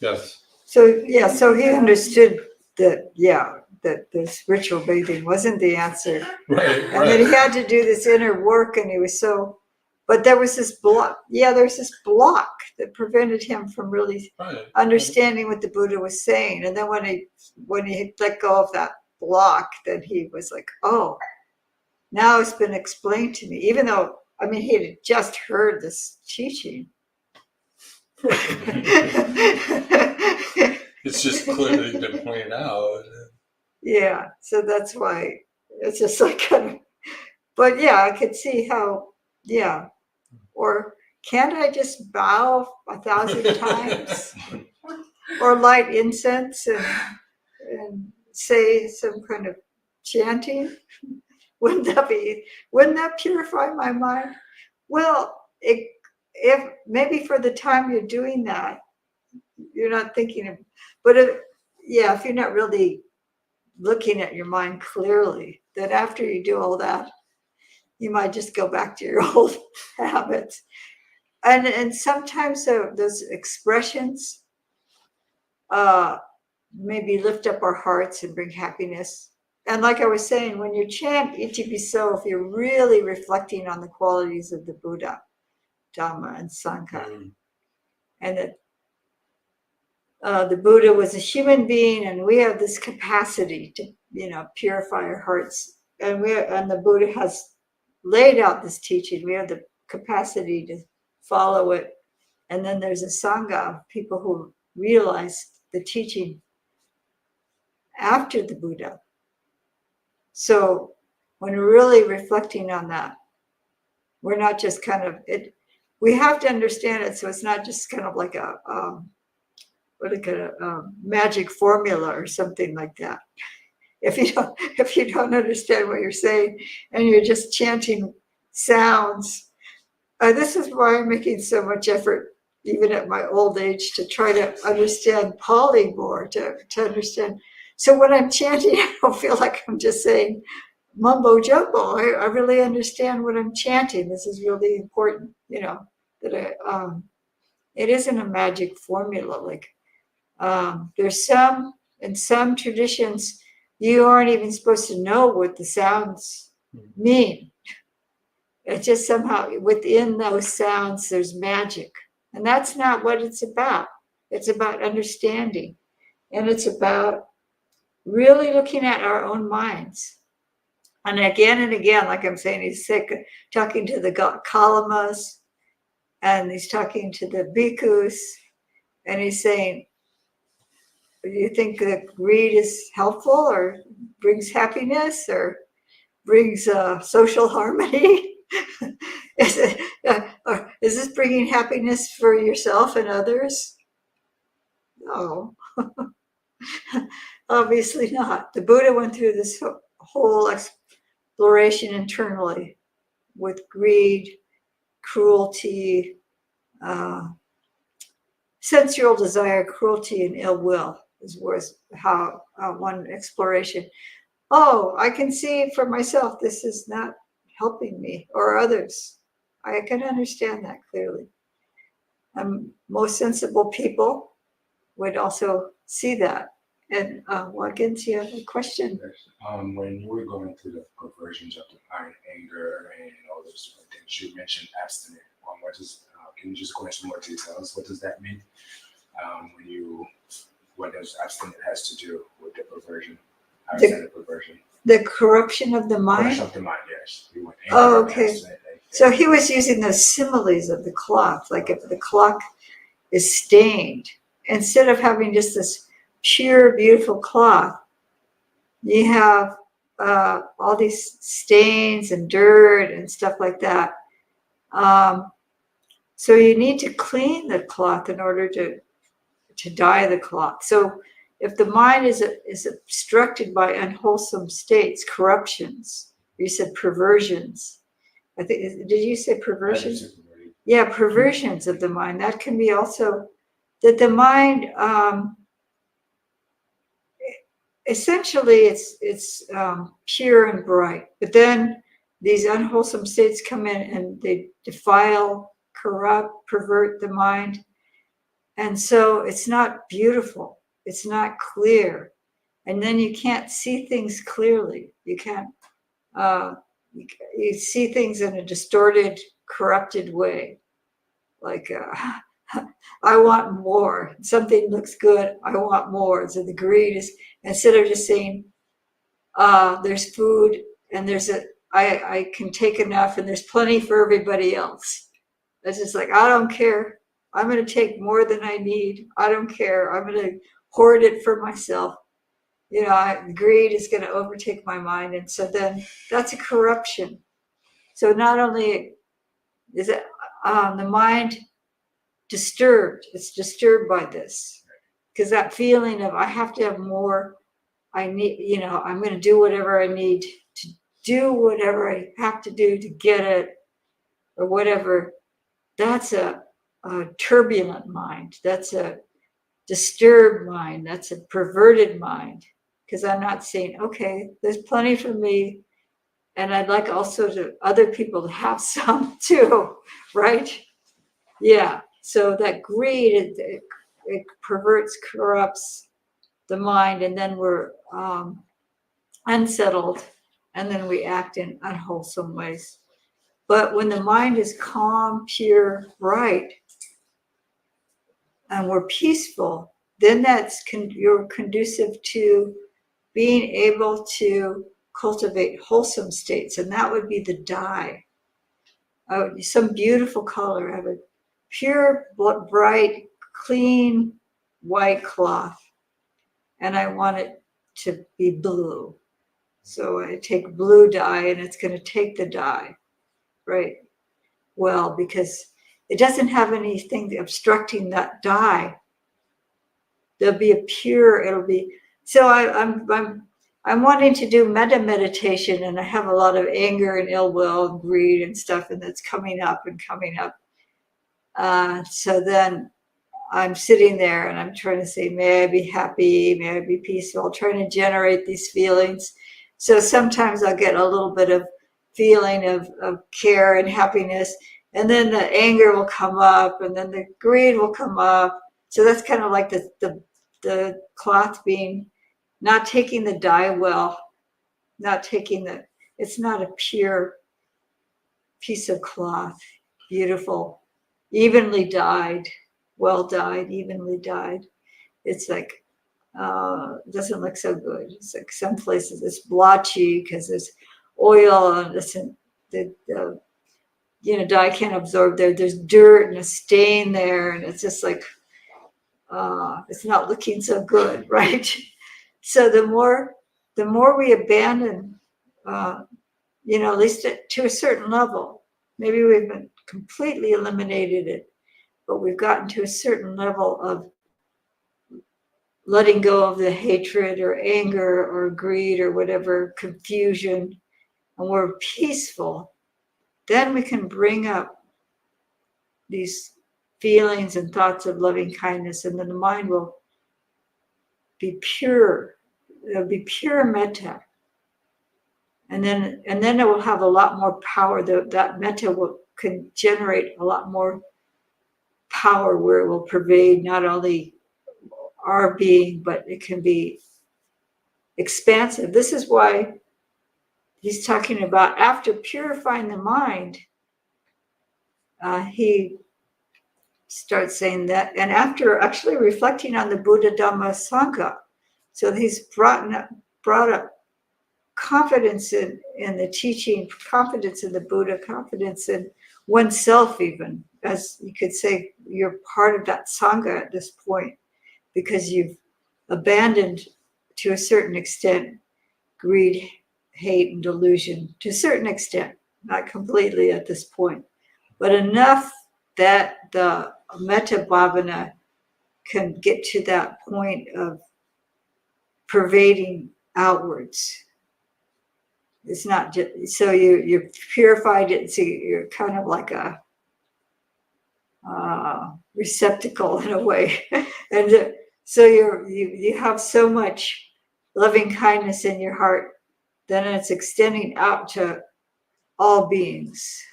yes. So he understood that this ritual bathing wasn't the answer, Right, and that he had to do this inner work, and he was so. But there was this block. Yeah, there's this block that prevented him from really understanding what the Buddha was saying. And then when he let go of that block, then he was like, oh, now it's been explained to me. Even though, I mean, he had just heard this teaching. It's just clearly been pointed out. Yeah, so that's why it's just like kind of. But yeah, I could see how. Yeah. Or can't I just bow 1,000 times? Or light incense and say some kind of chanting? Wouldn't that purify my mind? Well, if maybe for the time you're doing that, you're not thinking of, but if you're not really looking at your mind clearly, then after you do all that, you might just go back to your old habits. And sometimes those expressions maybe lift up our hearts and bring happiness. And like I was saying, when you chant Itipiso, if you're really reflecting on the qualities of the Buddha, Dhamma, and Sangha, and that the Buddha was a human being, and we have this capacity to, purify our hearts. And the Buddha has laid out this teaching. We have the capacity to follow it. And then there's a Sangha of people who realize the teaching after the Buddha. So when we're really reflecting on that, we're not just kind of it. We have to understand it, so it's not just kind of like a magic formula or something like that. If you don't understand what you're saying and you're just chanting sounds, this is why I'm making so much effort, even at my old age, to try to understand Pali more, to understand. So when I'm chanting, I don't feel like I'm just saying mumbo jumbo. I really understand what I'm chanting. This is really important, that it isn't a magic formula. There's in some traditions, you aren't even supposed to know what the sounds mean. It's just somehow within those sounds, there's magic. And that's not what it's about. It's about understanding. And it's about really looking at our own minds. And again, like I'm saying, he's talking to the kalamas, and he's talking to the bhikkhus, and he's saying, do you think that greed is helpful or brings happiness or brings social harmony? Is this bringing happiness for yourself and others? No, obviously not. The Buddha went through this whole exploration internally with greed, cruelty, uh, sensual desire, cruelty, and ill will was how one exploration. Oh, I can see for myself this is not helping me or others. I can understand that clearly. Most sensible people would also see that. And Watkins, you have a question? When you were going through the perversions of the mind, anger, and all those different things, you mentioned abstinent. What does can you just go into some more details? What does that mean? What does abstinent has to do with the perversion? How is that a perversion? The corruption of the mind? Corruption of the mind, yes. Oh, okay. So he was using the similes of the cloth. Like if the cloth is stained, instead of having just this pure, beautiful cloth, you have all these stains and dirt and stuff like that. So you need to clean the cloth in order to dye the cloth. So if the mind is obstructed by unwholesome states, corruptions, you said perversions. I think, did you say perversions? Yeah, perversions of the mind. That can be also that the mind, essentially it's pure and bright, but then these unwholesome states come in and they defile, corrupt, pervert the mind. And so it's not beautiful. It's not clear. And then you can't see things clearly. You can't, you see things in a distorted, corrupted way. Like, I want more. Something looks good. I want more. So the greed is, instead of just saying, there's food and I can take enough and there's plenty for everybody else. It's just like, I don't care. I'm going to take more than I need. I don't care. I'm going to hoard it for myself. Greed is going to overtake my mind. And so then that's a corruption. So not only is it the mind disturbed, it's disturbed by this. Because that feeling of I have to have more, I need, I'm going to do whatever I need to do whatever I have to do to get it or whatever. That's a turbulent mind. That's a disturbed mind. That's a perverted mind. Because I'm not saying, okay, there's plenty for me. And I'd like also to other people to have some too, right? Yeah. So that greed, it perverts, corrupts the mind, and then we're unsettled, and then we act in unwholesome ways. But when the mind is calm, pure, bright, and we're peaceful, then you're conducive to being able to cultivate wholesome states, and that would be the dye. Some beautiful color. I have a pure, bright, clean, white cloth, and I want it to be blue. So I take blue dye, and it's going to take the dye, right? Well, because it doesn't have anything obstructing that dye. There'll be a pure. It'll be. So I'm wanting to do meditation, and I have a lot of anger and ill will and greed and stuff, and that's coming up and coming up. So then I'm sitting there and I'm trying to say, may I be happy, may I be peaceful, trying to generate these feelings. So sometimes I'll get a little bit of feeling of care and happiness, and then the anger will come up, and then the greed will come up. So that's kind of like the cloth being, not taking the dye well, it's not a pure piece of cloth, beautiful, evenly dyed, well dyed, evenly dyed. It's like, doesn't look so good. It's like some places it's blotchy because there's oil and the dye can't absorb there. There's dirt and a stain there, and it's just like, it's not looking so good, right? So the more we abandon, at least to a certain level, maybe we haven't completely eliminated it, but we've gotten to a certain level of letting go of the hatred or anger or greed or whatever, confusion, and we're peaceful, then we can bring up these feelings and thoughts of loving kindness, and then the mind will be pure. It'll be pure metta. And then it will have a lot more power. That metta can generate a lot more power where it will pervade not only our being, but it can be expansive. This is why he's talking about after purifying the mind, he starts saying that, and after actually reflecting on the Buddha Dhamma Sangha, so he's brought up confidence in the teaching, confidence in the Buddha, confidence in oneself, even, as you could say, you're part of that Sangha at this point, because you've abandoned, to a certain extent, greed, hate, and delusion, to a certain extent, not completely at this point, but enough that the metta bhavana can get to that point of pervading outwards. It's not just, so you're purified it, so you're kind of like a receptacle in a way. And so you have so much loving kindness in your heart, then it's extending out to all beings.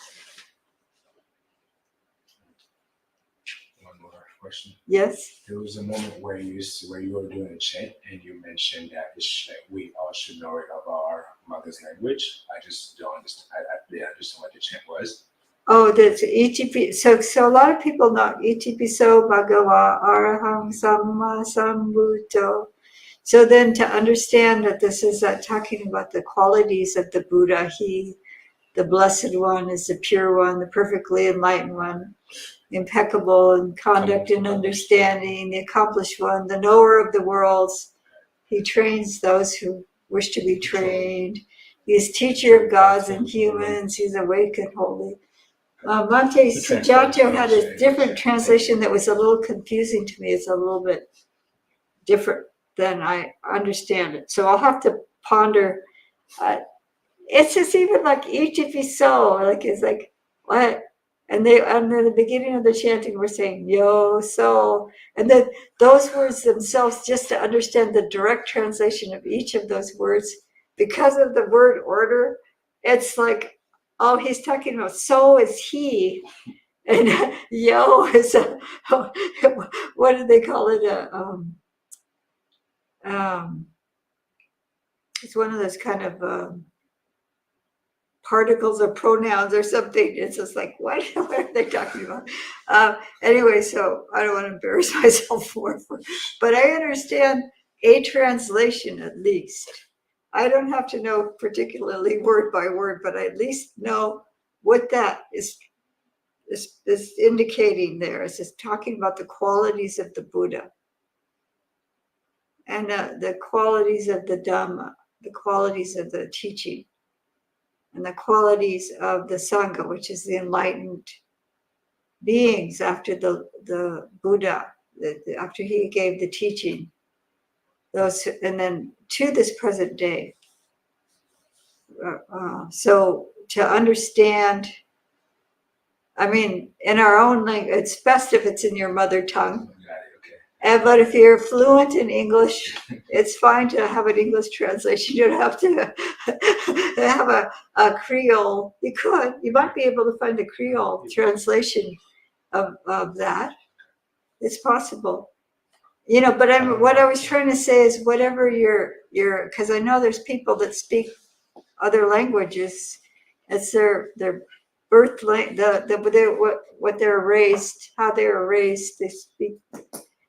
One more question. Yes? There was a moment where you were doing a chant and you mentioned that we all should know it of our mother's language. I just don't understand. I just know what the chant was. Oh, that's Itipi. So a lot of people know Itipiso Bhagava Araham Samma Sambuddho. So then to understand that this is talking about the qualities of the Buddha, he, the Blessed One, is the pure one, the perfectly enlightened one, impeccable in conduct and understanding, the accomplished one, the knower of the worlds. He trains those who wish to be trained. He is teacher of gods and humans. He's awake and holy. Bhante Sujato had a different translation that was a little confusing to me. It's a little bit different than I understand it. So I'll have to ponder. It's just even like each if he so, like it's like what? And then the beginning of the chanting we're saying yo so, and then those words themselves, just to understand the direct translation of each of those words, because of the word order, it's like, oh, he's talking about so is he, and yo is what do they call it? It's one of those kind of particles or pronouns or something. It's just like, what are they talking about? Anyway, so I don't want to embarrass myself more, but I understand a translation at least. I don't have to know particularly word by word, but I at least know what that is indicating there. It's just talking about the qualities of the Buddha and the qualities of the Dhamma, the qualities of the teaching, and the qualities of the Sangha, which is the enlightened beings after the Buddha, after he gave the teaching. Those, and then to this present day. So to understand, I mean, in our own language, it's best if it's in your mother tongue. But if you're fluent in English, it's fine to have an English translation. You don't have to have a Creole. You might be able to find a Creole translation of that. It's possible. But what I was trying to say is whatever your because I know there's people that speak other languages. It's their birth what they're raised, how they were raised. They speak.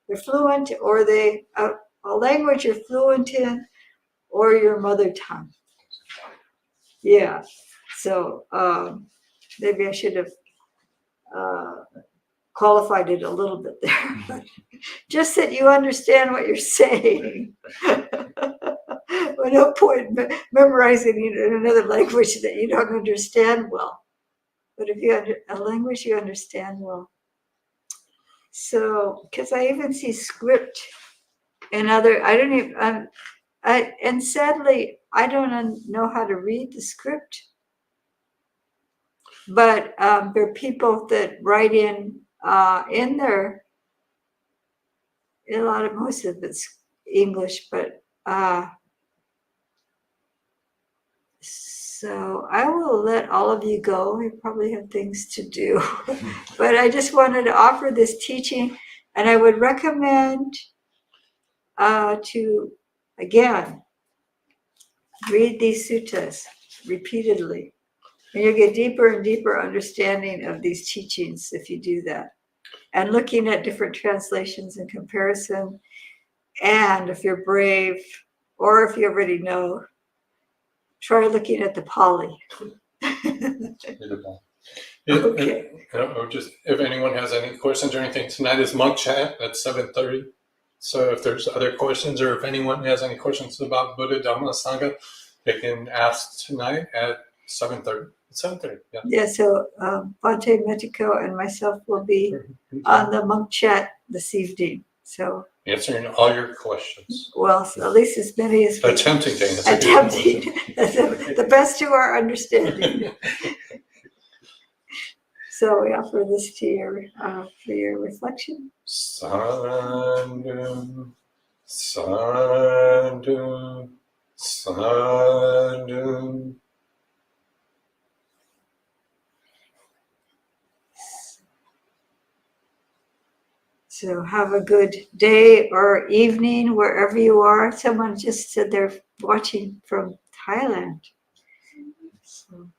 They're fluent, or a language you're fluent in, or your mother tongue. Yeah. So maybe I should have qualified it a little bit there. Just that you understand what you're saying. No point memorizing it in another language that you don't understand well. but if you a language you understand well. So, because I even see script in other, I don't even, and sadly, I don't know how to read the script. But there are people that write in there. Most of it's English, but so I will let all of you go. You probably have things to do, but I just wanted to offer this teaching, and I would recommend to again read these suttas repeatedly, and you'll get deeper and deeper understanding of these teachings if you do that. And looking at different translations in comparison. And if you're brave, or if you already know, try looking at the Pali. Okay. Just if anyone has any questions or anything, tonight is monk chat at 7:30. So if there's other questions, or if anyone has any questions about Buddha, Dhamma, Sangha, they can ask tonight at 7:30. 7:30, yeah. Yeah, so Bhante Metiko and myself will be on the monk chat this evening. So answering all your questions. Well, so at least as many as we Attempting to answer. attempting the best to our understanding. So we offer this to your for your reflection. Sadhu, sadhu, sadhu. So have a good day or evening wherever you are. Someone just said they're watching from Thailand. So.